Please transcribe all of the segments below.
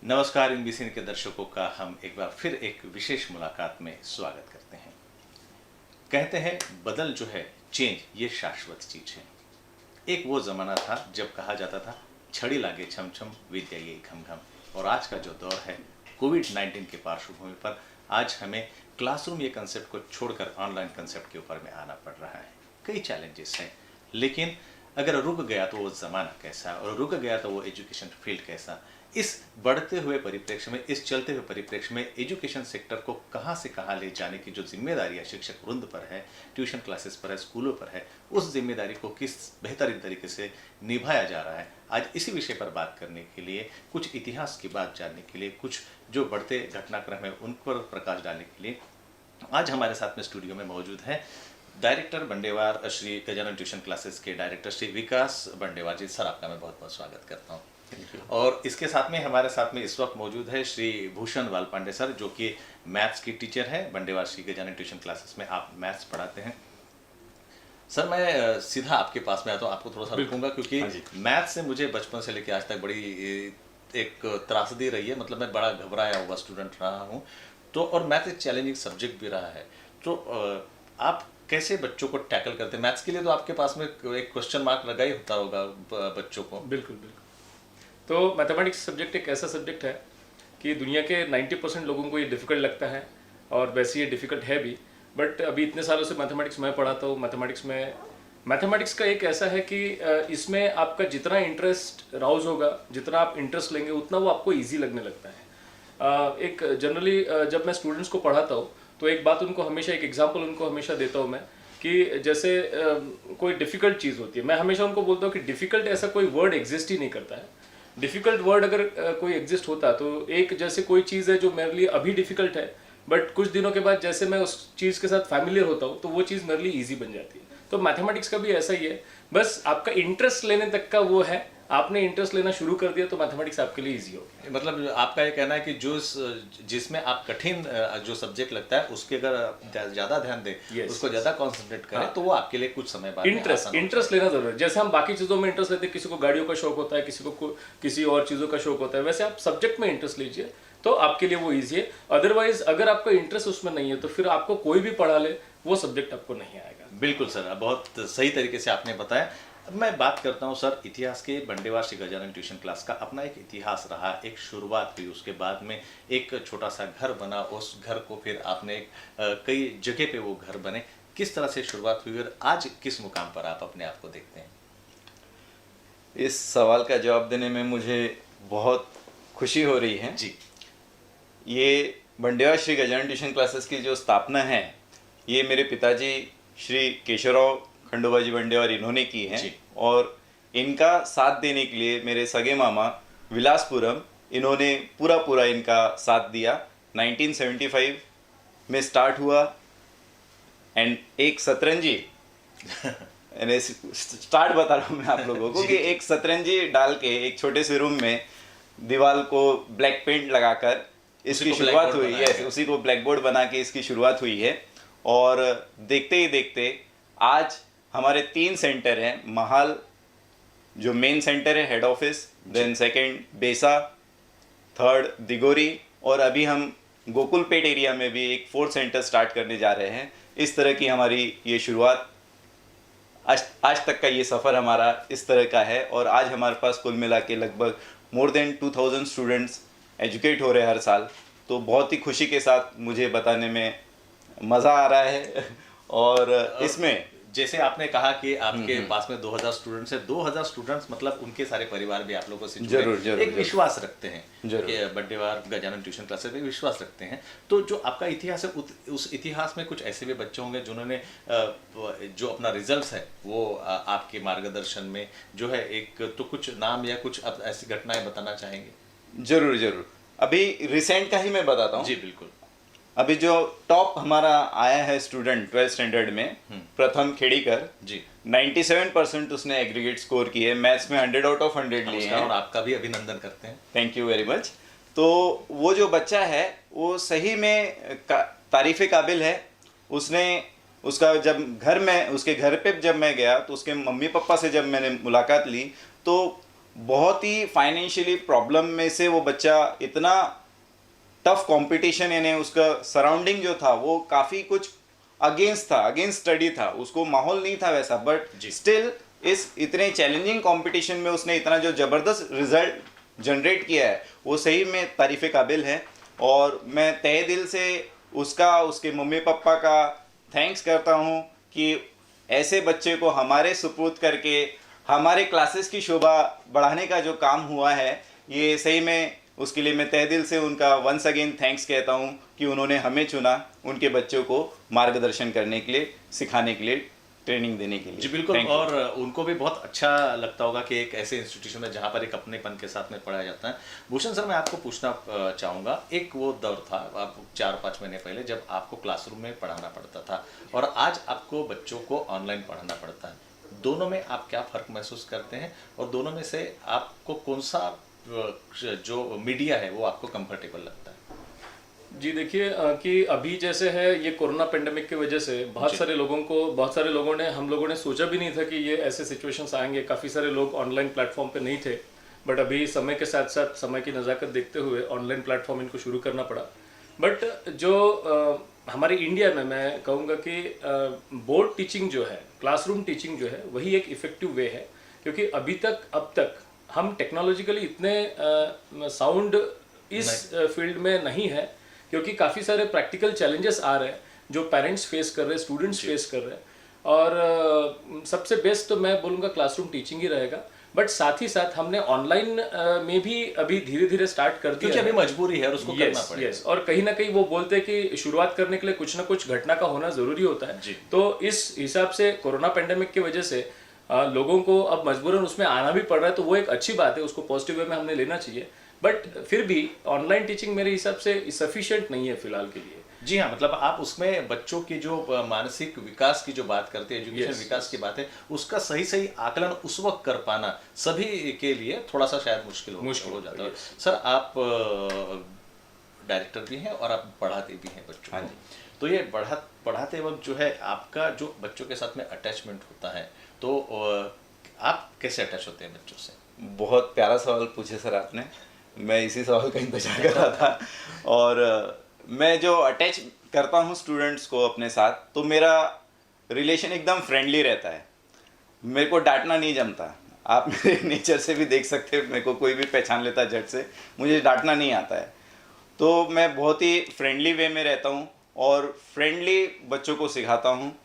नमस्कार। इनबीसी के दर्शकों का हम एक बार फिर एक विशेष मुलाकात में स्वागत करते हैं। कहते हैं बदल जो है, चेंज, ये शाश्वत चीज है। एक वो जमाना था जब कहा जाता था छड़ी लागे छम छम विद्या ये घम घम, और आज का जो दौर है कोविड-19 के पार्श्वभूमि पर आज हमें क्लासरूम ये कंसेप्ट को छोड़कर ऑनलाइन कंसेप्ट के ऊपर में आना पड़ रहा है। कई चैलेंजेस हैं, लेकिन अगर रुक गया तो वो ज़माना कैसा, और रुक गया तो वो एजुकेशन फील्ड कैसा। इस बढ़ते हुए परिप्रेक्ष्य में, इस चलते हुए परिप्रेक्ष्य में एजुकेशन सेक्टर को कहाँ से कहाँ ले जाने की जो जिम्मेदारियाँ शिक्षक वृंद पर है, ट्यूशन क्लासेस पर है, स्कूलों पर है, उस जिम्मेदारी को किस बेहतरीन तरीके से निभाया जा रहा है। आज इसी विषय पर बात करने के लिए, कुछ इतिहास की बात जानने के लिए, कुछ जो बढ़ते घटनाक्रम है उन पर प्रकाश डालने के लिए आज हमारे साथ में स्टूडियो में मौजूद है director Bandewar, Shri Gajanan tuition classes के डायरेक्टर श्री विकास बंडेवार जी। सर, आपका मैं बहुत बहुत स्वागत करता हूँ। और इसके साथ में हमारे साथ में इस वक्त मौजूद है श्री भूषण वालपांडे सर, जो कि मैथ्स की टीचर है। बंडेवार श्री गजानन ट्यूशन क्लासेस में आप मैथ्स पढ़ाते हैं। सर, मैं सीधा आपके पास में आता हूँ, आपको थोड़ा सा रुकूंगा क्योंकि मैथ्स से मुझे बचपन से लेकर आज तक बड़ी एक त्रासदी रही है। मतलब मैं बड़ा घबराया हुआ स्टूडेंट रहा हूँ, तो और मैथ एक चैलेंजिंग सब्जेक्ट भी रहा है। तो आप कैसे बच्चों को टैकल करते हैं? मैथ्स के लिए तो आपके पास में एक क्वेश्चन मार्क लगा ही होता होगा बच्चों को। बिल्कुल बिल्कुल। तो मैथमेटिक्स सब्जेक्ट एक ऐसा सब्जेक्ट है कि दुनिया के 90% लोगों को ये डिफ़िकल्ट लगता है, और वैसे ये डिफ़िकल्ट है भी। बट अभी इतने सालों से मैथमेटिक्स मैं पढ़ाता हूँ। मैथमेटिक्स का एक ऐसा है कि इसमें आपका जितना इंटरेस्ट राउज होगा, जितना आप इंटरेस्ट लेंगे, उतना वो आपको ईजी लगने लगता है। एक जनरली जब मैं स्टूडेंट्स को पढ़ाता हूँ तो एक बात उनको हमेशा, एक एग्जांपल उनको हमेशा देता हूँ मैं, कि जैसे कोई डिफ़िकल्ट चीज़ होती है, मैं हमेशा उनको बोलता हूँ कि डिफ़िकल्ट ऐसा कोई वर्ड एग्जिस्ट ही नहीं करता है। डिफ़िकल्ट वर्ड अगर कोई एग्जिस्ट होता तो एक जैसे कोई चीज़ है जो मेरे लिए अभी डिफ़िकल्ट है, बट कुछ दिनों के बाद जैसे मैं उस चीज़ के साथ फैमिलियर होता हूँ तो वो चीज़ मेरे लिए ईजी बन जाती है। तो मैथमेटिक्स का भी ऐसा ही है, बस आपका इंटरेस्ट लेने तक का वो है। आपने इंटरेस्ट लेना शुरू कर दिया तो मैथमेटिक्स आपके लिए इजी हो गया। मतलब आपका ये कहना है कि जो जिसमें आप कठिन जो सब्जेक्ट लगता है उसके अगर ज़्यादा ध्यान दें, उसको ज़्यादा कॉन्सेंट्रेट करें, तो वो आपके लिए कुछ समय बाद इंटरेस्ट लेना जरूरी है। जैसे हम बाकी चीज़ों में इंटरेस्ट लेते हैं, किसी को गाड़ियों का शौक होता है, किसी को किसी और चीज़ों का शौक होता है, वैसे आप सब्जेक्ट में इंटरेस्ट लीजिए तो आपके लिए वो ईजी है। अदरवाइज अगर आपका इंटरेस्ट उसमें नहीं है तो फिर आपको कोई भी पढ़ा ले, वो सब्जेक्ट आपको नहीं आएगा। बिल्कुल सर, बहुत सही तरीके से आपने बताया। अब मैं बात करता हूँ सर इतिहास के। बंडेवार श्री गजानन ट्यूशन क्लास का अपना एक इतिहास रहा, एक शुरुआत हुई, उसके बाद में एक छोटा सा घर बना, उस घर को फिर आपने कई जगह पे वो घर बने। किस तरह से शुरुआत हुई और आज किस मुकाम पर आप अपने आप को देखते हैं? इस सवाल का जवाब देने में मुझे बहुत खुशी हो रही है जी। ये बंडेवार श्री गजानन ट्यूशन क्लासेस की जो स्थापना है, ये मेरे पिताजी श्री केशवराव खंडोबाजी बंडेवार इन्होंने की है, और इनका साथ देने के लिए मेरे सगे मामा विलासपुरम, इन्होंने पूरा इनका साथ दिया। 1975 में स्टार्ट हुआ, एंड एक सतरंजी स्टार्ट बता रहा हूँ मैं आप लोगों को कि एक सतरंजी डाल के एक छोटे से रूम में दीवार को ब्लैक पेंट लगाकर इसकी शुरुआत हुई है। उसी को ब्लैक बोर्ड बना के इसकी शुरुआत हुई है, और देखते ही देखते आज हमारे 3 सेंटर हैं। महाल जो मेन सेंटर है, head office, then second Besa, third Digori, और अभी हम गोकुलपेट एरिया में भी एक 4th सेंटर स्टार्ट करने जा रहे हैं। इस तरह की हमारी ये शुरुआत, आज तक का ये सफ़र हमारा इस तरह का है, और आज हमारे पास कुल मिला के लगभग मोर देन 2000 स्टूडेंट्स एजुकेट हो रहे हैं हर साल। तो बहुत ही खुशी के साथ मुझे बताने में मज़ा आ रहा है। और इसमें जैसे आपने कहा कि आपके पास में 2000 स्टूडेंट्स हैं, 2000 स्टूडेंट्स मतलब उनके सारे परिवार भी आप लोगों से जुड़े, एक विश्वास रखते हैं कि बंडेवार गजानन ट्यूशन क्लासेस में विश्वास रखते हैं। तो जो आपका इतिहास है, उस इतिहास में कुछ ऐसे भी बच्चे होंगे जिन्होंने जो अपना रिजल्ट्स है वो आपके मार्गदर्शन में जो है, एक तो कुछ नाम या कुछ ऐसी घटनाएं बताना चाहेंगे? जरूर। अभी रिसेंट का ही मैं बताता हूँ। जी बिल्कुल। अभी जो टॉप हमारा आया है स्टूडेंट 12th स्टैंडर्ड में, प्रथम खेड़ीकर जी, 97% उसने एग्रीगेट स्कोर किए, मैथ्स में 100 आउट ऑफ 100 लिए हैं, और आपका भी अभिनंदन करते हैं। Thank you very much. तो वो जो बच्चा है वो सही में तारीफ़ काबिल है। उसने उसका जब घर में, उसके घर पे जब मैं गया तो उसके मम्मी पापा से जब मैंने मुलाकात ली तो बहुत ही फाइनेंशियली प्रॉब्लम में से वो बच्चा इतना टफ कंपटीशन, यानी उसका सराउंडिंग जो था वो काफ़ी कुछ अगेंस्ट स्टडी था, उसको माहौल नहीं था वैसा, बट स्टिल इस इतने चैलेंजिंग कंपटीशन में उसने इतना जो ज़बरदस्त रिजल्ट जनरेट किया है वो सही में तारीफ़ काबिल है। और मैं तहे दिल से उसका, उसके मम्मी पापा का थैंक्स करता हूँ कि ऐसे बच्चे को हमारे सुपुर्द करके हमारे क्लासेस की शोभा बढ़ाने का जो काम हुआ है, ये सही में उसके लिए मैं तहे दिल से उनका वंस अगेन थैंक्स कहता हूँ कि उन्होंने हमें चुना उनके बच्चों को मार्गदर्शन करने के लिए, सिखाने के लिए, ट्रेनिंग देने के लिए। जी बिल्कुल। Thank you. और उनको भी बहुत अच्छा लगता होगा कि एक ऐसे इंस्टीट्यूशन में जहाँ पर एक अपनेपन के साथ में पढ़ाया जाता है। भूषण सर, मैं आपको पूछना चाहूँगा, एक वो दौर था आप 4-5 महीने पहले जब आपको क्लासरूम में पढ़ाना पड़ता था और आज आपको बच्चों को ऑनलाइन पढ़ाना पड़ता है, दोनों में आप क्या फ़र्क महसूस करते हैं और दोनों में से आपको कौन सा जो मीडिया है वो आपको कंफर्टेबल लगता है? जी देखिए कि अभी जैसे है ये कोरोना पेंडेमिक की वजह से बहुत सारे लोगों ने, हम लोगों ने सोचा भी नहीं था कि ये ऐसे सिचुएशंस आएंगे। काफ़ी सारे लोग ऑनलाइन प्लेटफॉर्म पे नहीं थे, बट अभी समय के साथ साथ समय की नज़ाकत देखते हुए ऑनलाइन प्लेटफॉर्म इनको शुरू करना पड़ा। बट जो हमारे इंडिया में मैं कहूँगा कि बोर्ड टीचिंग जो है, क्लासरूम टीचिंग जो है, वही एक इफ़ेक्टिव वे है, क्योंकि अब तक हम टेक्नोलॉजिकली इतने साउंड इस फील्ड में नहीं है, क्योंकि काफ़ी सारे प्रैक्टिकल चैलेंजेस आ रहे हैं जो पेरेंट्स फेस कर रहे हैं, स्टूडेंट्स फेस कर रहे हैं। और सबसे बेस्ट तो मैं बोलूँगा क्लासरूम टीचिंग ही रहेगा, बट साथ ही साथ हमने ऑनलाइन में भी अभी धीरे धीरे स्टार्ट कर दिया, क्योंकि अभी मजबूरी है और उसको करना पड़ेगा। यस, और कहीं ना कहीं वो बोलते हैं कि शुरुआत करने के लिए कुछ ना कुछ घटना का होना ज़रूरी होता है। तो इस हिसाब से कोरोना पेंडेमिक की वजह से लोगों को अब मजबूरन उसमें आना भी पड़ रहा है, तो वो एक अच्छी बात है, उसको पॉजिटिव वे में हमने लेना चाहिए। बट फिर भी ऑनलाइन टीचिंग मेरे हिसाब से सफिशिएंट नहीं है फिलहाल के लिए। जी हाँ, मतलब आप उसमें बच्चों की जो मानसिक विकास की जो बात करते हैं, एजुकेशन विकास की बात है, उसका सही आकलन उस वक्त कर पाना सभी के लिए थोड़ा सा शायद मुश्किल हो जाता है। सर, आप डायरेक्टर भी हैं और आप पढ़ाते भी हैं बच्चों को, तो ये पढ़ाते वक्त जो है आपका जो बच्चों के साथ में अटैचमेंट होता है, तो आप कैसे अटैच होते हैं बच्चों से? बहुत प्यारा सवाल पूछे सर आपने, मैं इसी सवाल का इंतजार कर रहा था। और मैं जो अटैच करता हूँ स्टूडेंट्स को अपने साथ, तो मेरा रिलेशन एकदम फ्रेंडली रहता है, मेरे को डांटना नहीं जमता। आप मेरे नेचर से भी देख सकते हैं, मेरे को कोई भी पहचान लेता है झट से, मुझे डांटना नहीं आता है। तो मैं बहुत ही फ्रेंडली वे में रहता हूँ और फ्रेंडली बच्चों को सिखाता हूँ।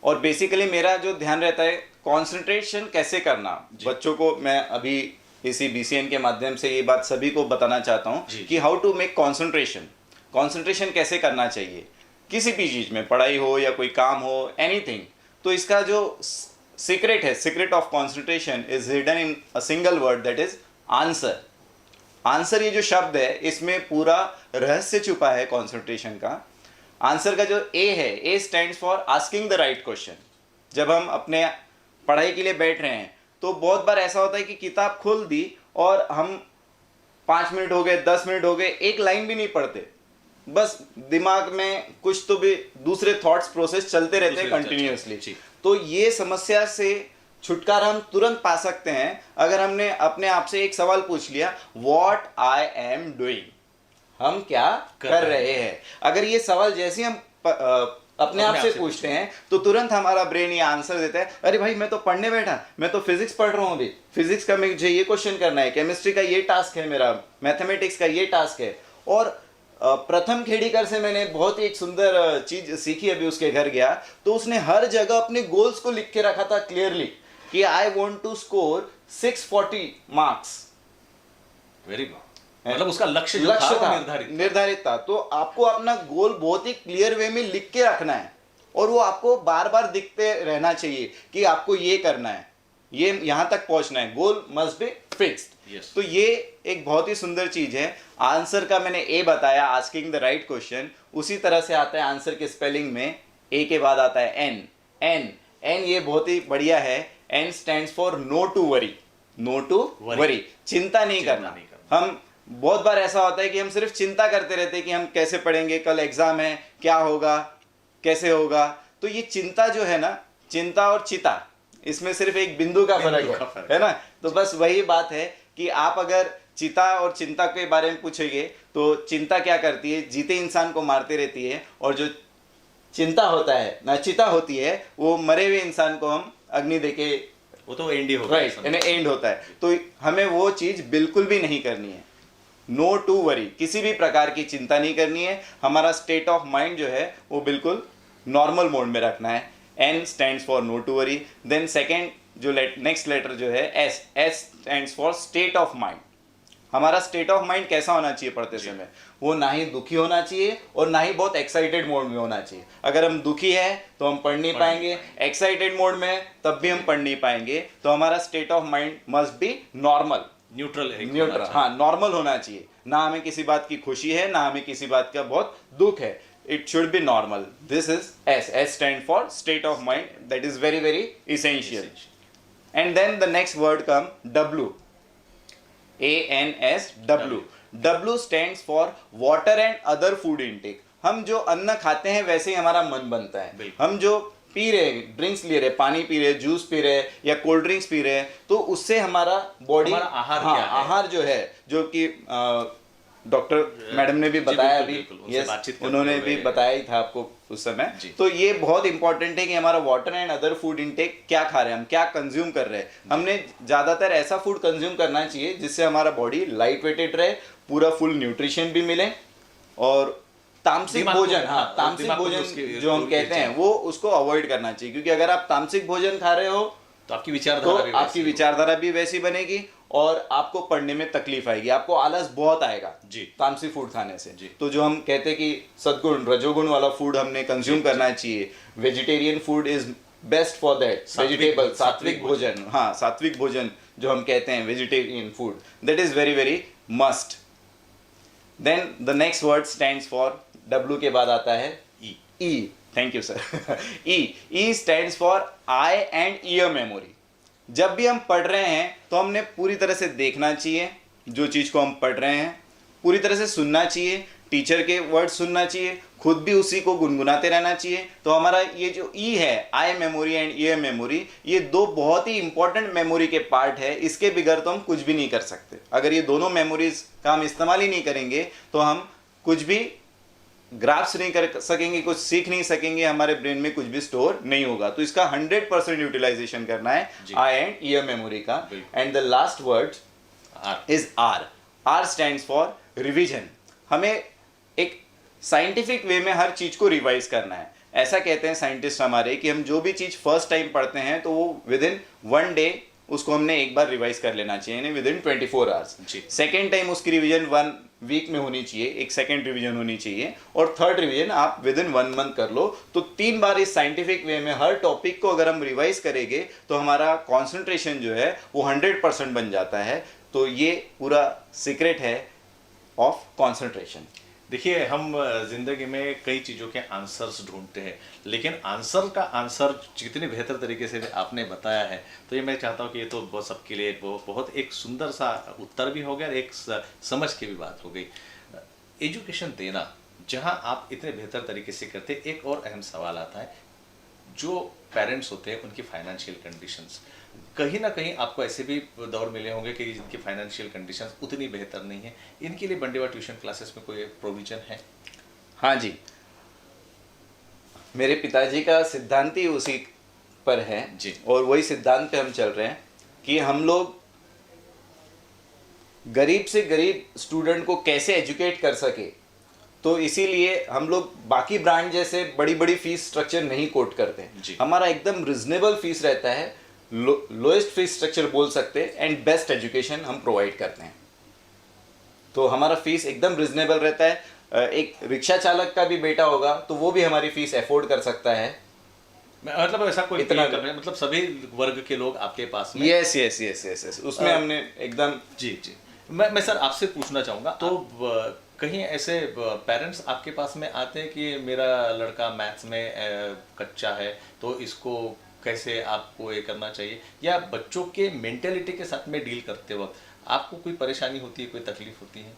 और बेसिकली मेरा जो ध्यान रहता है कंसंट्रेशन कैसे करना बच्चों को, मैं अभी इसी BCN के माध्यम से ये बात सभी को बताना चाहता हूँ कि हाउ टू मेक कंसंट्रेशन कैसे करना चाहिए किसी भी चीज़ में, पढ़ाई हो या कोई काम हो, एनीथिंग। तो इसका जो सीक्रेट है, secret of concentration is hidden in a single word, that is answer. Answer ये जो शब्द है, इसमें पूरा रहस्य छुपा है कंसंट्रेशन का। आंसर का जो ए है, ए stands for asking the right question. जब हम अपने पढ़ाई के लिए बैठ रहे हैं तो बहुत बार ऐसा होता है कि किताब खोल दी और हम 5 मिनट हो गए, 10 मिनट हो गए, एक लाइन भी नहीं पढ़ते, बस दिमाग में कुछ तो भी दूसरे थॉट्स प्रोसेस चलते रहते हैं कंटिन्यूअसली। तो ये समस्या से छुटकारा हम तुरंत पा सकते हैं अगर हमने अपने आप से एक सवाल पूछ लिया, व्हाट आई एम डूइंग, हम क्या कर रहे हैं। अगर ये सवाल जैसे हम अपने आप से पूछते हैं तो तुरंत हमारा ब्रेन ये आंसर देता है, अरे भाई मैं तो पढ़ने बैठा, मैं तो फिजिक्स पढ़ रहा हूँ, अभी फिजिक्स का मुझे ये क्वेश्चन करना है, केमिस्ट्री का ये टास्क है मेरा, मैथमेटिक्स का ये टास्क है। और प्रथम खेड़ीकर से मैंने बहुत ही एक सुंदर चीज सीखी, अभी उसके घर गया तो उसने हर जगह अपने गोल्स को लिख के रखा था क्लियरली कि I want to score 640 marks. Very good, मतलब उसका लक्ष्य था, निर्धारित था। तो आपको अपना गोल बहुत ही क्लियर वे में लिख के रखना है और वो आपको बार बार दिखते रहना चाहिए कि आपको ये करना है, ये यहाँ तक पहुँचना है, गोल मस्ट बी फिक्स्ड। तो ये एक बहुत ही सुंदर चीज है। आंसर का मैंने ए बताया, आस्किंग द राइट क्वेश्चन, उसी तरह से आता है आंसर के स्पेलिंग में, ए के बाद आता है एन। एन ये बहुत ही बढ़िया है, N stands for no to worry, no to worry, चिंता नहीं करना। हम बहुत बार ऐसा होता है कि हम सिर्फ चिंता करते रहते हैं कि हम कैसे पढ़ेंगे, कल एग्जाम है, क्या होगा, कैसे होगा। तो ये चिंता जो है ना, चिंता और चिता, इसमें सिर्फ एक बिंदु का बिंदु का फर्क फर्क है ना। तो बस वही बात है कि आप अगर चिता और चिंता के बारे में पूछेंगे तो चिंता क्या करती है, जीते इंसान को मारते रहती है, और जो चिंता होता है ना, चिता होती है, वो मरे हुए इंसान को हम अग्नि देके, वो तो एंड ही होगा, राइट, एंड होता है। तो हमें वो चीज बिल्कुल भी नहीं करनी है। नो टू वरी, किसी भी प्रकार की चिंता नहीं करनी है। हमारा स्टेट ऑफ माइंड जो है वो बिल्कुल नॉर्मल मोड में रखना है। N stands for no to worry. Then second जो नेक्स्ट लेटर जो है S, S stands for state of mind. हमारा स्टेट ऑफ माइंड कैसा होना चाहिए पढ़ते समय, वो ना ही दुखी होना चाहिए और ना ही बहुत एक्साइटेड मोड में होना चाहिए। अगर हम दुखी है तो हम पढ़ नहीं पाएंगे, एक्साइटेड मोड में तब भी हम पढ़ नहीं पाएंगे। तो हमारा state of mind must be normal, neutral, हाँ, नॉर्मल होना चाहिए। ना हमें किसी बात की खुशी है, ना हमें किसी बात का बहुत दुख है। It should be normal. This is S, S stand for state of mind, that is very very essential. And then the next word come W, ANSW। W stands for water and other food intake। हम जो अन्न खाते हैं वैसे ही हमारा मन बनता है। हम जो पी रहे हैं, ड्रिंक्स ले रहे, पानी पी रहे, जूस पी रहे या कोल्ड ड्रिंक्स पी रहे, तो उससे हमारा बॉडी, आहार क्या है? आहार जो है, जो कि डॉक्टर मैडम ने भी बताया अभी, यस, उन्होंने भी बताया ही था आपको उस समय। तो ये बहुत इंपॉर्टेंट है कि हमारा water and other food intake क्या खा रहे हैं, हम क्या कंज्यूम कर रहे हैं। हमने ज्यादातर ऐसा फूड कंज्यूम करना चाहिए जिससे हमारा बॉडी लाइट वेटेड रहे, पूरा फुल न्यूट्रिशन भी मिले, और तामसिक भोजन, हाँ, तामसिक भोजन जो हम कहते हैं वो उसको अवॉइड करना चाहिए। क्योंकि अगर आप तामसिक भोजन खा रहे हो तो आपकी विचारधारा भी वैसी बनेगी और आपको पढ़ने में तकलीफ आएगी, आपको आलस बहुत आएगा जी तामसिक फूड खाने से। तो जो हम कहते हैं कि सद्गुण रजोगुण वाला फूड हमने कंज्यूम करना चाहिए। Vegetarian food is best for that, vegetable, सात्विक भोजन, हाँ, सात्विक भोजन जो हम कहते हैं, vegetarian food, that is very very must. Then the next word stands for, W के बाद आता है E। Thank you sir. E stands for eye and ear memory. जब भी हम पढ़ रहे हैं तो हमने पूरी तरह से देखना चाहिए, जो चीज़ को हम पढ़ रहे हैं पूरी तरह से सुनना चाहिए, टीचर के वर्ड सुनना चाहिए, खुद भी उसी को गुनगुनाते रहना चाहिए। तो हमारा ये जो ई है, आई मेमोरी एंड ईयर मेमोरी, ये दो बहुत ही इंपॉर्टेंट मेमोरी के पार्ट है। इसके बगैर तो हम कुछ भी नहीं कर सकते। अगर ये दोनों मेमोरीज का हम इस्तेमाल ही नहीं करेंगे तो हम कुछ भी ग्राफ्स नहीं कर सकेंगे, कुछ सीख नहीं सकेंगे, हमारे ब्रेन में कुछ भी स्टोर नहीं होगा। तो इसका 100% यूटिलाइजेशन करना है आई एंड ईयर मेमोरी का। And the last word is R। R stands for revision. हमें एक साइंटिफिक वे में हर चीज को रिवाइज करना है। ऐसा कहते हैं साइंटिस्ट हमारे कि हम जो भी चीज फर्स्ट टाइम पढ़ते हैं तो वो विद इन 1 डे उसको हमने एक बार रिवाइज कर लेना चाहिए, यानी with in 24 hours. Second time उसकी रिवीजन 1 वीक में होनी चाहिए, एक सेकेंड रिवीजन होनी चाहिए, और थर्ड रिवीजन आप विद इन 1 मंथ कर लो। तो 3 बार इस साइंटिफिक वे में हर टॉपिक को अगर हम रिवाइज करेंगे तो हमारा कॉन्सेंट्रेशन जो है वो 100% बन जाता है। तो ये पूरा सीक्रेट है ऑफ कॉन्सेंट्रेशन। देखिए, हम जिंदगी में कई चीज़ों के आंसर्स ढूंढते हैं, लेकिन आंसर का आंसर जितने बेहतर तरीके से आपने बताया है, तो ये मैं चाहता हूँ कि ये तो बहुत सबके लिए बहुत एक सुंदर सा उत्तर भी हो गया, एक समझ की भी बात हो गई। एजुकेशन देना जहाँ आप इतने बेहतर तरीके से करते, एक और अहम सवाल आता है, जो पेरेंट्स होते हैं उनकी फाइनेंशियल कंडीशंस, कहीं ना कहीं आपको ऐसे भी दौर मिले होंगे कि जिनकी फाइनेंशियल कंडीशंस उतनी बेहतर नहीं है। इनके लिए बंडेवा ट्यूशन क्लासेस में कोई प्रोविजन है? हाँ जी, मेरे पिताजी का सिद्धांत ही उसी पर है जी, और वही सिद्धांत पे हम चल रहे हैं कि हम लोग गरीब से गरीब स्टूडेंट को कैसे एजुकेट कर सके। तो इसीलिए हम लोग बाकी ब्रांड जैसे बड़ी बड़ी फीस स्ट्रक्चर नहीं कोट करते हैं। हमारा एकदम रिजनेबल फीस रहता है, लोएस्ट फीस स्ट्रक्चर बोल सकते हैं, एंड बेस्ट एजुकेशन हम प्रोवाइड करते हैं। तो हमारा फीस एकदम रिजनेबल रहता है। एक रिक्शा चालक का भी बेटा होगा तो वो भी हमारी फीस अफोर्ड कर सकता है। मतलब ऐसा कोई इतना मतलब सभी वर्ग के लोग आपके पास में? Yes yes yes yes yes, उसमें हमने एकदम जी। मैं सर आपसे पूछना चाहूँगा, तो कहीं ऐसे पेरेंट्स आपके पास में आते हैं कि मेरा लड़का मैथ्स में कच्चा है, तो इसको कैसे आपको ये करना चाहिए, या बच्चों के मेंटेलिटी के साथ में डील करते वक्त आपको कोई परेशानी होती है, कोई तकलीफ होती है?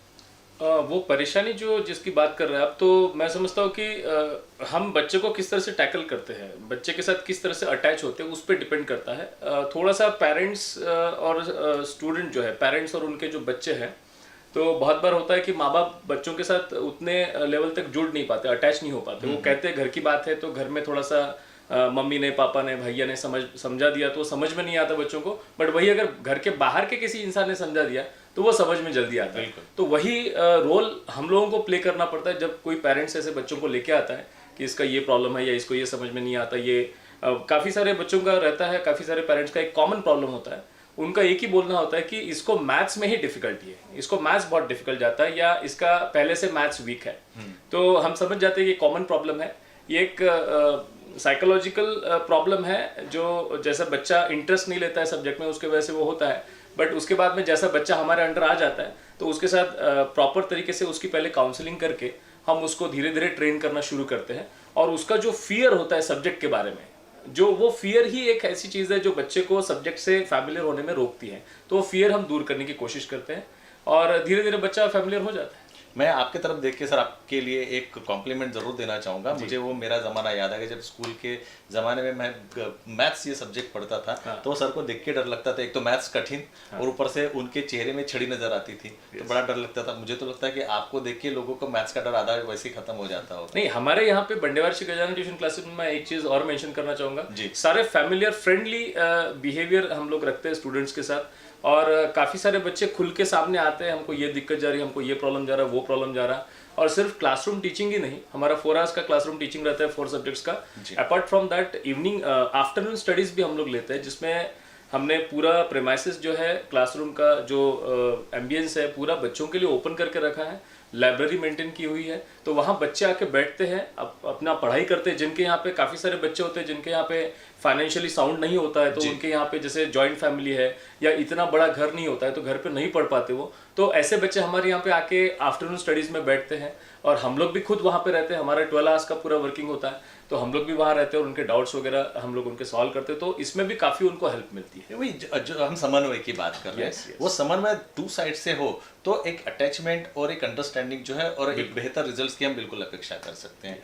वो परेशानी जो जिसकी बात कर रहे हैं आप, तो मैं समझता हूँ कि हम बच्चे को किस तरह से टैकल करते हैं, बच्चे के साथ किस तरह से अटैच होते हैं, उस पर डिपेंड करता है। थोड़ा सा पेरेंट्स और स्टूडेंट जो है, पेरेंट्स और उनके जो बच्चे हैं, तो बहुत बार होता है कि माँ बाप बच्चों के साथ उतने लेवल तक जुड़ नहीं पाते, अटैच नहीं हो पाते। वो कहते हैं घर की बात है, तो घर में थोड़ा सा मम्मी ने, पापा ने, भैया ने समझा दिया तो समझ में नहीं आता बच्चों को। बट वही अगर घर के बाहर के किसी इंसान ने समझा दिया तो वो समझ में जल्दी आता है। तो वही रोल हम लोगों को प्ले करना पड़ता है जब कोई पेरेंट्स ऐसे बच्चों को लेके आता है कि इसका ये प्रॉब्लम है या इसको ये समझ में नहीं आता। ये काफ़ी सारे बच्चों का रहता है, काफ़ी सारे पेरेंट्स का एक कॉमन प्रॉब्लम होता है। उनका एक ही बोलना होता है कि इसको मैथ्स में ही डिफिकल्टी है, इसको मैथ्स बहुत डिफिकल्ट जाता है, या इसका पहले से मैथ्स वीक है। तो हम समझ जाते हैं कि कॉमन प्रॉब्लम है। ये एक साइकोलॉजिकल प्रॉब्लम है, जो जैसा बच्चा इंटरेस्ट नहीं लेता है सब्जेक्ट में, उसके वजह से वो होता है। बट उसके बाद में जैसा बच्चा हमारे अंडर आ जाता है तो उसके साथ प्रॉपर तरीके से उसकी पहले काउंसलिंग करके हम उसको धीरे धीरे ट्रेन करना शुरू करते हैं। और उसका जो फियर होता है सब्जेक्ट के बारे में, जो वो फियर ही एक ऐसी चीज़ है जो बच्चे को सब्जेक्ट से फैमिलियर होने में रोकती है। तो वो फियर हम दूर करने की कोशिश करते हैं और धीरे धीरे बच्चा फैमिलियर हो जाता है। मैं आपके तरफ देख के सर आपके लिए एक कॉम्प्लीमेंट जरूर देना चाहूँगा। मुझे वो मेरा ज़माना याद आ गया जब स्कूल के ज़माने में मैं मैथ्स ये सब्जेक्ट पढ़ता था। तो सर को देख के डर लगता था, एक तो मैथ्स कठिन और ऊपर से उनके चेहरे में छड़ी नजर आती थी, तो बड़ा डर लगता था। मुझे तो लगता है कि आपको देख के लोगों को मैथ्स का डर आधा वैसे ही खत्म हो जाता होगा। नहीं, हमारे यहाँ पे बंडेवार श्री गजानन ट्यूशन क्लासेस में मैं एक चीज़ और मेंशन करना चाहूँगा। सारे फैमिलियर फ्रेंडली बिहेवियर हम लोग रखते हैं स्टूडेंट्स के साथ, और काफ़ी सारे बच्चे खुल के सामने आते हैं, हमको ये दिक्कत जा रही है, हमको ये प्रॉब्लम जा रहा है, वो प्रॉब्लम जा रहा है। और सिर्फ क्लासरूम टीचिंग ही नहीं, हमारा 4 आवर्स का क्लासरूम टीचिंग रहता है 4 सब्जेक्ट्स का। Apart from that evening afternoon studies भी हम लोग लेते हैं, जिसमें हमने पूरा प्रेमाइसिस जो है, क्लासरूम का जो एम्बियंस है, पूरा बच्चों के लिए ओपन करके रखा है। लाइब्रेरी मेंटेन की हुई है, तो वहाँ बच्चे आके बैठते हैं, अपना पढ़ाई करते हैं। जिनके यहाँ पे काफ़ी सारे बच्चे होते हैं जिनके यहाँ पे फाइनेंशियली साउंड नहीं होता है, तो उनके यहाँ पे जैसे जॉइंट फैमिली है या इतना बड़ा घर नहीं होता है, तो घर पे नहीं पढ़ पाते वो, तो ऐसे बच्चे हमारे यहाँ पे आके आफ्टरनून स्टडीज़ में बैठते हैं। और हम लोग भी खुद वहाँ पे रहते हैं, हमारा 12 आवर्स का पूरा वर्किंग होता है, तो हम लोग भी वहाँ रहते हैं और उनके डाउट्स वगैरह हम लोग उनके सॉल्व करते हैं। तो इसमें भी काफ़ी उनको हेल्प मिलती है। वही जो हम समन्वय की बात कर रहे हैं, वो समन्वय 2 साइड से हो तो एक अटैचमेंट और एक अंडरस्टैंडिंग जो है और एक बेहतर रिजल्ट्स की हम बिल्कुल अपेक्षा कर सकते हैं।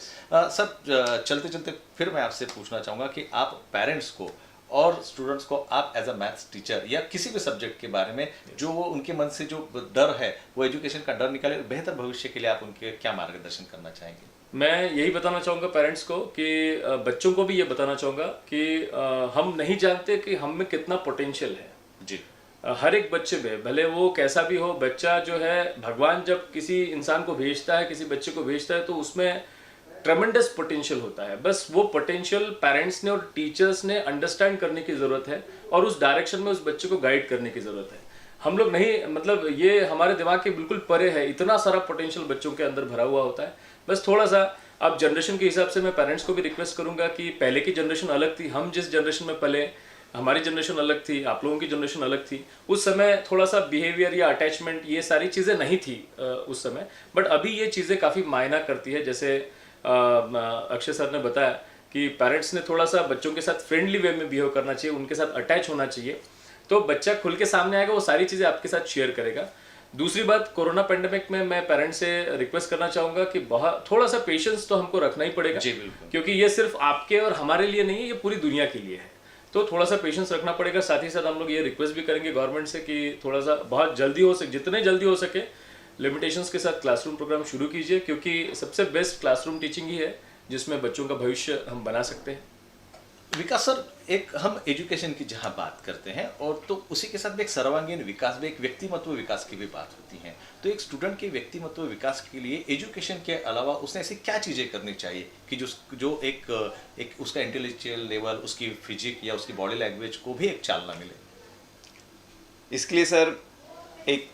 सर चलते चलते फिर मैं आपसे पूछना चाहूँगा कि आप पेरेंट्स को और स्टूडेंट्स को आप एज अ मैथ्स टीचर या किसी भी सब्जेक्ट के बारे में जो वो उनके मन से जो डर है, वो एजुकेशन का डर निकाले, बेहतर भविष्य के लिए आप उनके क्या मार्गदर्शन करना चाहेंगे? मैं यही बताना चाहूँगा पेरेंट्स को कि बच्चों को भी ये बताना चाहूँगा कि हम नहीं जानते कि हम में कितना पोटेंशियल है। जी, हर एक बच्चे में, भले वो कैसा भी हो, बच्चा जो है, भगवान जब किसी इंसान को भेजता है, किसी बच्चे को भेजता है, तो उसमें ट्रेमेंडस पोटेंशियल होता है। बस वो पोटेंशियल पेरेंट्स ने और टीचर्स ने अंडरस्टैंड करने की ज़रूरत है और उस डायरेक्शन में उस बच्चे को गाइड करने की ज़रूरत है। हम लोग नहीं, मतलब ये हमारे दिमाग के बिल्कुल परे है, इतना सारा पोटेंशियल बच्चों के अंदर भरा हुआ होता है। बस थोड़ा सा अब जनरेशन के हिसाब से मैं पेरेंट्स को भी रिक्वेस्ट करूंगा कि पहले की जनरेशन अलग थी, हम जिस जनरेशन में पले, हमारी जनरेशन अलग थी, आप लोगों की जनरेशन अलग थी। उस समय थोड़ा सा बिहेवियर या अटैचमेंट ये सारी चीज़ें नहीं थी उस समय, बट अभी ये चीज़ें काफ़ी मायना करती है। जैसे अक्षय सर ने बताया कि पेरेंट्स ने थोड़ा सा बच्चों के साथ फ्रेंडली वे में बिहेव करना चाहिए, उनके साथ अटैच होना चाहिए, तो बच्चा खुल के सामने आएगा, वो सारी चीज़ें आपके साथ शेयर करेगा। दूसरी बात, कोरोना पेंडेमिक में मैं पेरेंट्स से रिक्वेस्ट करना चाहूँगा कि बहुत थोड़ा सा पेशेंस तो हमको रखना ही पड़ेगा। जी बिल्कुल, क्योंकि ये सिर्फ आपके और हमारे लिए नहीं है, ये पूरी दुनिया के लिए है, तो थोड़ा सा पेशेंस रखना पड़ेगा। साथ ही साथ हम लोग ये रिक्वेस्ट भी करेंगे गवर्नमेंट से कि थोड़ा सा बहुत जल्दी हो सके, जितने जल्दी हो सके लिमिटेशंस के साथ क्लासरूम प्रोग्राम शुरू कीजिए, क्योंकि सबसे बेस्ट क्लासरूम टीचिंग ही है जिसमें बच्चों का भविष्य हम बना सकते हैं। विकास सर, एक हम एजुकेशन की जहाँ बात करते हैं और तो उसी के साथ भी एक सर्वांगीण विकास भी, एक व्यक्तिमत्व विकास की भी बात होती है, तो एक स्टूडेंट के व्यक्तिमत्व विकास के लिए एजुकेशन के अलावा उसने ऐसी क्या चीज़ें करनी चाहिए कि जो एक उसका इंटेलेक्चुअल लेवल, उसकी फिजिक या उसकी बॉडी लैंग्वेज को भी एक चालना मिले? इसके लिए सर एक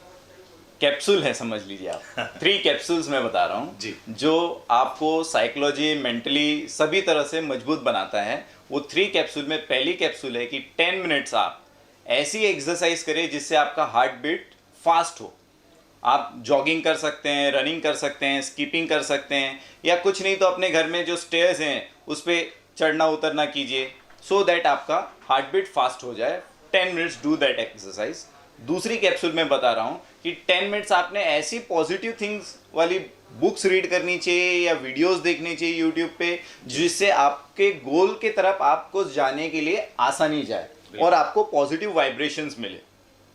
कैप्सूल है, समझ लीजिए आप। 3 कैप्सूल्स मैं बता रहा हूँ जी, जो आपको साइकोलॉजी, मेंटली सभी तरह से मजबूत बनाता है। वो 3 कैप्सूल में पहली कैप्सूल है कि 10 मिनट्स आप ऐसी एक्सरसाइज करें जिससे आपका हार्ट बीट फास्ट हो। आप जॉगिंग कर सकते हैं, रनिंग कर सकते हैं, स्कीपिंग कर सकते हैं, या कुछ नहीं तो अपने घर में जो स्टेयर्स हैं उस पर चढ़ना उतरना कीजिए, सो दैट आपका हार्ट बीट फास्ट हो जाए। 10 मिनट्स डू दैट एक्सरसाइज। दूसरी कैप्सूल में बता रहा हूँ कि 10 मिनट्स आपने ऐसी पॉजिटिव थिंग्स वाली बुक्स रीड करनी चाहिए या वीडियोस देखनी चाहिए यूट्यूब पे, जिससे आपके गोल के तरफ आपको जाने के लिए आसानी जाए और आपको पॉजिटिव वाइब्रेशंस मिले।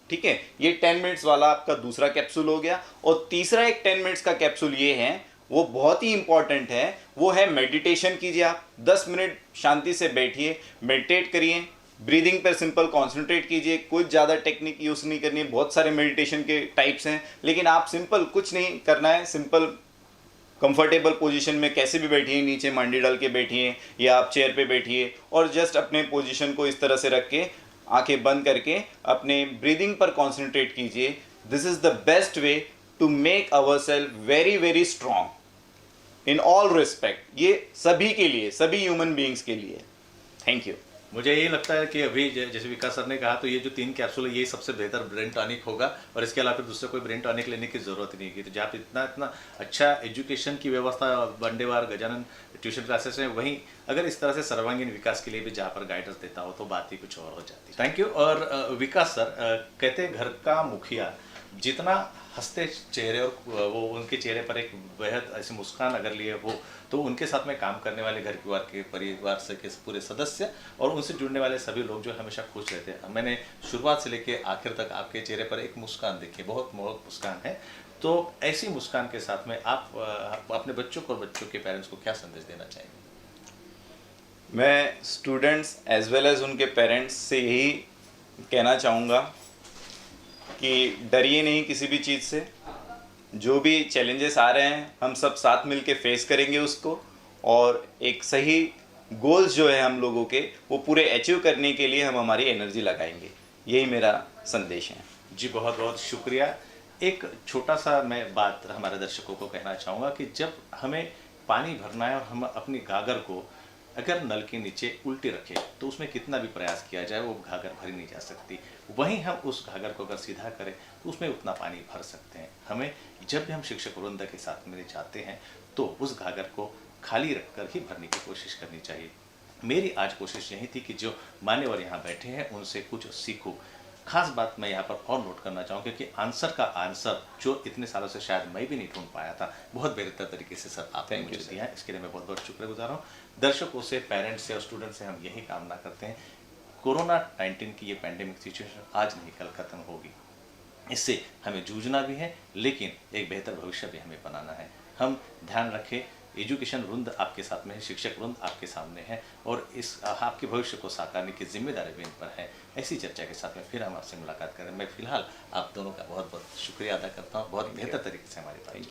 ठीक है, ये 10 मिनट्स वाला आपका दूसरा कैप्सूल हो गया। और तीसरा एक 10 मिनट्स का कैप्सूल ये है, वो बहुत ही इंपॉर्टेंट है, वो है मेडिटेशन कीजिए। आप 10 मिनट शांति से बैठिए, मेडिटेट करिए, ब्रीदिंग पर सिंपल कॉन्सेंट्रेट कीजिए। कुछ ज़्यादा टेक्निक यूज़ नहीं करनी है, बहुत सारे मेडिटेशन के टाइप्स हैं, लेकिन आप सिंपल कुछ नहीं करना है, सिंपल कंफर्टेबल पोजीशन में कैसे भी बैठिए, नीचे मंडी डाल के बैठिए या आप चेयर पे बैठिए और जस्ट अपने पोजीशन को इस तरह से रख के आंखें बंद करके अपने ब्रीदिंग पर कॉन्सेंट्रेट कीजिए। This is the best way to make our self very very strong in all respect. ये सभी के लिए, सभी ह्यूमन बीइंग्स के लिए। Thank you. मुझे यही लगता है कि अभी जैसे विकास सर ने कहा, तो ये जो 3 कैप्सूल है ये सबसे बेहतर ब्रेन टॉनिक होगा और इसके अलावा फिर दूसरा कोई ब्रेन टॉनिक लेने की ज़रूरत ही नहीं है। तो जहाँ पे इतना अच्छा एजुकेशन की व्यवस्था, वनडेवार गजानन ट्यूशन क्लासेस हैं, वहीं अगर इस तरह से सर्वांगीण विकास के लिए भी जहाँ पर गाइडेंस देता हो तो बात ही कुछ और हो जाती है। Thank you. और विकास सर, कहते हैं घर का मुखिया जितना हंसते चेहरे और वो उनके चेहरे पर एक बेहद ऐसी मुस्कान अगर लिए हो, तो उनके साथ में काम करने वाले घर के परिवार से के पूरे सदस्य और उनसे जुड़ने वाले सभी लोग जो हमेशा खुश रहते हैं। मैंने शुरुआत से लेकर आखिर तक आपके चेहरे पर एक मुस्कान देखी, बहुत मुस्कान है। तो ऐसी मुस्कान के साथ में आप अपने बच्चों को और बच्चों के पेरेंट्स को क्या संदेश देना चाहेंगे? मैं स्टूडेंट्स एज वेल एज उनके पेरेंट्स से यही कहना चाहूँगा कि डरिए नहीं किसी भी चीज़ से। जो भी चैलेंजेस आ रहे हैं हम सब साथ मिल के फेस करेंगे उसको, और एक सही गोल्स जो है हम लोगों के वो पूरे अचीव करने के लिए हम हमारी एनर्जी लगाएंगे। यही मेरा संदेश है। जी, बहुत बहुत शुक्रिया। एक छोटा सा मैं बात हमारे दर्शकों को कहना चाहूँगा कि जब हमें पानी भरना है और हम अपनी गागर को अगर नल के नीचे उल्टी रखें तो उसमें कितना भी प्रयास किया जाए वो घाघर भरी नहीं जा सकती। वहीं हम उस घाघर को अगर सीधा करें तो उसमें उतना पानी भर सकते हैं। हमें जब भी हम शिक्षक वृंद के साथ में जाते हैं तो उस घाघर को खाली रखकर ही भरने की कोशिश करनी चाहिए। मेरी आज कोशिश यही थी कि जो मान्यवर यहाँ बैठे हैं उनसे कुछ सीखूं। खास बात मैं यहाँ पर और नोट करना चाहूँ क्योंकि आंसर का आंसर जो इतने सालों से शायद मैं भी नहीं ढूंढ पाया था, बहुत बेहतर तरीके से सर आपने मुझे दिया है। इसके लिए मैं बहुत बहुत शुक्रगुजार हूँ। दर्शकों से, पेरेंट्स से और स्टूडेंट से हम यही कामना करते हैं, कोरोना-19 की ये पैंडेमिक सिचुएशन आज नहीं कल खत्म होगी। इससे हमें जूझना भी है, लेकिन एक बेहतर भविष्य भी हमें बनाना है। हम ध्यान रखें, एजुकेशन वृंद आपके साथ में है, शिक्षक वृंद आपके सामने है और इस आपके भविष्य को साकारने की जिम्मेदारी भी इन पर है। ऐसी चर्चा के साथ में फिर हम आपसे मुलाकात करें। मैं फिलहाल आप दोनों का बहुत बहुत शुक्रिया अदा करता हूँ। बहुत बेहतर तरीके से हमारी बात